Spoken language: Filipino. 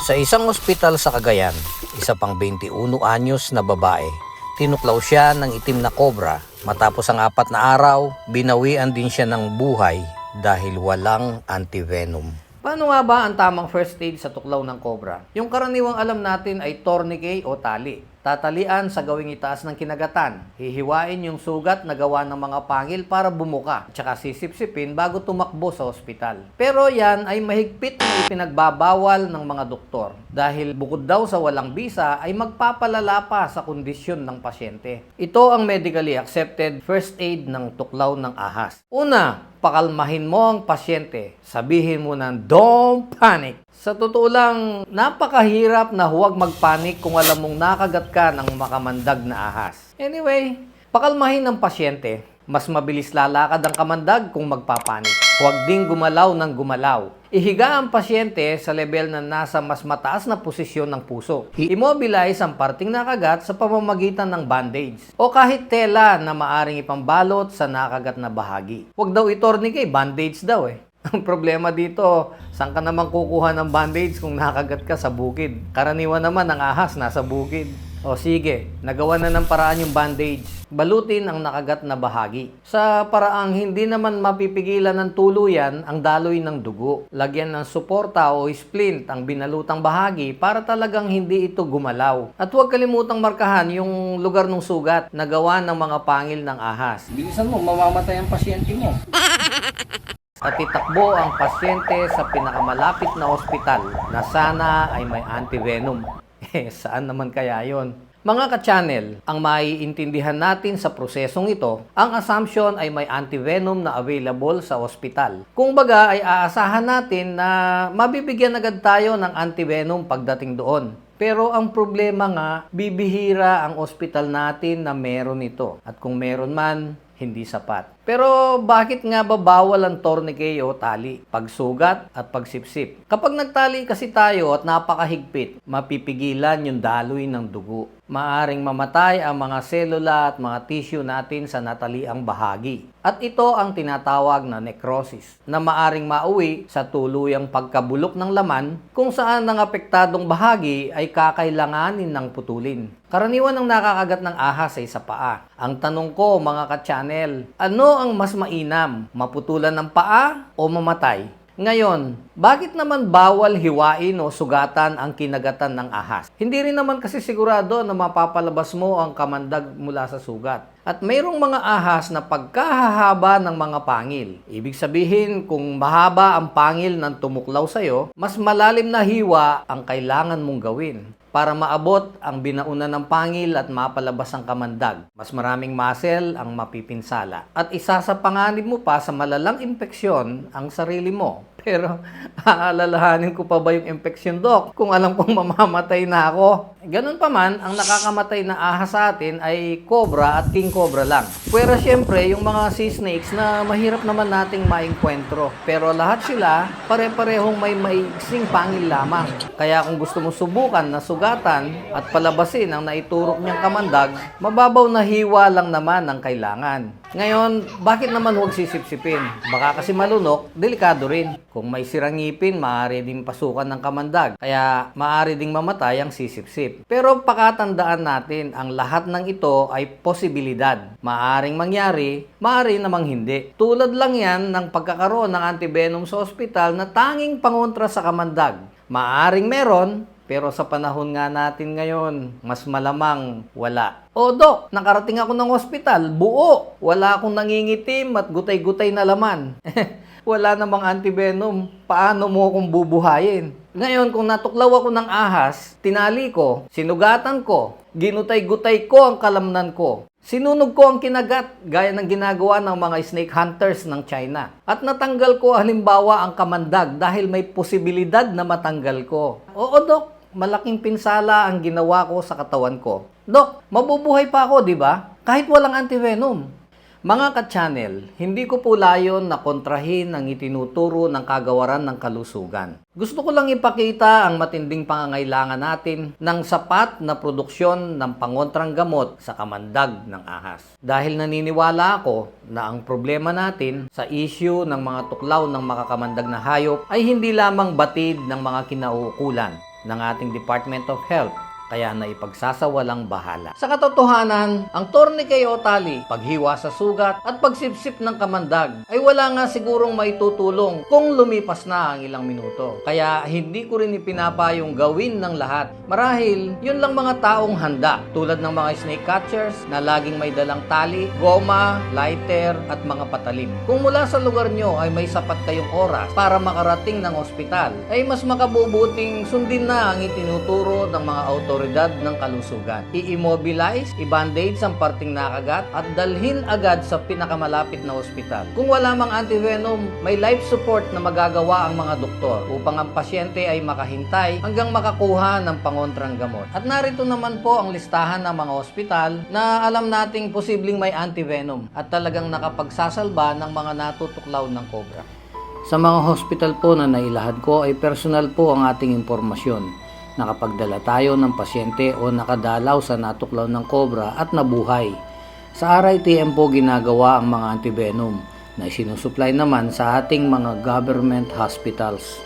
Sa isang ospital sa Cagayan, isa pang 21 anyos na babae, tinuklaw siya ng itim na kobra. Matapos ang 4 na araw, binawian din siya ng buhay dahil walang antivenom. Paano nga ba ang tamang first aid sa tuklaw ng kobra? Yung karaniwang alam natin ay tourniquet o tali. Tatalian sa gawing itaas ng kinagatan. Hihiwain yung sugat na gawa ng mga pangil para bumuka. Tsaka sisipsipin bago tumakbo sa ospital. Pero yan ay mahigpit na ipinagbabawal ng mga doktor. Dahil bukod daw sa walang bisa ay magpapalala pa sa kondisyon ng pasyente. Ito ang medically accepted first aid ng tuklaw ng ahas. Una, pakalmahin mo ang pasyente. Sabihin mo ng don't panic. Sa totoo lang, napakahirap na huwag magpanik kung alam mong nakagat ka ng makamandag na ahas. Anyway, pakalmahin ng pasyente. Mas mabilis lalakad ang kamandag kung magpapanik. Huwag ding gumalaw ng gumalaw. Ihiga ang pasyente sa level na nasa mas mataas na posisyon ng puso. I-immobilize ang parting nakagat sa pamamagitan ng bandage o kahit tela na maaring ipambalot sa nakagat na bahagi. Huwag daw itornike, bandage daw eh. Ang problema dito, saan ka naman kukuha ng bandage kung nakagat ka sa bukid? Karaniwan naman ang ahas nasa bukid. O sige, nagawa na ng paraan yung bandage. Balutin ang nakagat na bahagi. Sa paraang hindi naman mapipigilan ng tuluyan ang daloy ng dugo. Lagyan ng suporta o splint ang binalutang bahagi para talagang hindi ito gumalaw. At huwag kalimutang markahan yung lugar ng sugat na gawa ng mga pangil ng ahas. Bilisan mo, mamamatay ang pasyente mo. At itakbo ang pasyente sa pinakamalapit na ospital na sana ay may antivenom. Saan naman kaya yon? Mga ka-channel, ang maiintindihan natin sa prosesong ito, ang assumption ay may antivenom na available sa ospital. Kung baga ay aasahan natin na mabibigyan agad tayo ng antivenom pagdating doon. Pero ang problema nga, bibihira ang ospital natin na meron ito. At kung meron man, hindi sapat. Pero bakit nga ba bawal ang tourniquet o tali, pagsugat at pagsipsip? Kapag nagtali kasi tayo at napakahigpit, mapipigilan yung daloy ng dugo. Maaring mamatay ang mga selula at mga tissue natin sa nataliang bahagi. At ito ang tinatawag na necrosis, na maaring mauwi sa tuluyang pagkabulok ng laman kung saan ang apektadong bahagi ay kakailanganin ng putulin. Karaniwan ang nakakagat ng ahas ay sa paa. Ang tanong ko mga ka-channel, ano ang mas mainam? Maputulan ng paa o mamatay? Ngayon, bakit naman bawal hiwain o sugatan ang kinagatan ng ahas? Hindi rin naman kasi sigurado na mapapalabas mo ang kamandag mula sa sugat. At mayroong mga ahas na pagkahahaba ng mga pangil. Ibig sabihin, kung mahaba ang pangil ng tumuklaw sa'yo, mas malalim na hiwa ang kailangan mong gawin para maabot ang binauna ng pangil at mapalabas ang kamandag. Mas maraming muscle ang mapipinsala. At isa sa panganib mo pa sa malalang impeksyon ang sarili mo. Pero aalalahanin ko pa ba yung impeksyon, Dok? Kung alam kong mamamatay na ako. Ganun pa man, ang nakakamatay na ahas sa atin ay cobra at king cobra lang. Pero syempre, yung mga sea snakes na mahirap naman nating maengkwentro. Pero lahat sila, pare-parehong may maiksing pangil lamang. Kaya kung gusto mo subukan na sugatan at palabasin ang naiturok niyang kamandag, mababaw na hiwa lang naman ang kailangan. Ngayon, bakit naman huwag sisipsipin? Baka kasi malunok, delikado rin. Kung may sirang ngipin, maaari ding pasukan ng kamandag. Kaya maaari ding mamatay ang sisipsip. Pero pakatandaan natin, ang lahat ng ito ay posibilidad. Maaring mangyari, maaari namang hindi. Tulad lang yan ng pagkakaroon ng antivenom sa ospital na tanging pangontra sa kamandag. Maaring meron, pero sa panahon nga natin ngayon, mas malamang wala. O Dok, nakarating ako ng ospital, buo. Wala akong nangingitim at gutay-gutay na laman. Wala namang antivenom. Paano mo akong bubuhayin? Ngayon, kung natuklaw ako ng ahas, tinali ko, sinugatan ko, ginutay-gutay ko ang kalamnan ko. Sinunog ko ang kinagat, gaya ng ginagawa ng mga snake hunters ng China. At natanggal ko halimbawa ang kamandag dahil may posibilidad na matanggal ko. Oo Dok, malaking pinsala ang ginawa ko sa katawan ko. Dok, mabubuhay pa ako, di ba? Kahit walang antivenom. Mga ka-channel, hindi ko po layon na kontrahin ang itinuturo ng kagawaran ng kalusugan. Gusto ko lang ipakita ang matinding pangangailangan natin ng sapat na produksyon ng pangontrang gamot sa kamandag ng ahas. Dahil naniniwala ako na ang problema natin sa issue ng mga tuklaw ng makakamandag na hayop ay hindi lamang batid ng mga kinauukulan. ng ating Department of Health, kaya naipagsasawalang bahala. Sa katotohanan, ang tourniquet o tali, paghiwa sa sugat at pagsipsip ng kamandag ay wala nga sigurong maitutulong kung lumipas na ang ilang minuto. Kaya hindi ko rin ipinapayong gawin ng lahat. Marahil, yun lang mga taong handa, tulad ng mga snake catchers na laging may dalang tali, goma, lighter at mga patalim. Kung mula sa lugar nyo ay may sapat kayong oras para makarating ng ospital, ay mas makabubuting sundin na ang itinuturo ng mga autoridad ng kalusugan. I-immobilize, i-bandage ang parting nakagat at dalhin agad sa pinakamalapit na ospital. Kung wala mang antivenom, may life support na magagawa ang mga doktor upang ang pasyente ay makahintay hanggang makakuha ng pangontrang gamot. At narito naman po ang listahan ng mga ospital na alam nating posibleng may antivenom at talagang nakapagsasalba ng mga natutuklaw ng cobra. Sa mga hospital po na nailahad ko ay personal po ang ating impormasyon. Nakapagdala tayo ng pasyente o nakadalaw sa natuklaw ng cobra at nabuhay. Sa RITM po ginagawa ang mga antivenom na sinusupply naman sa ating mga government hospitals.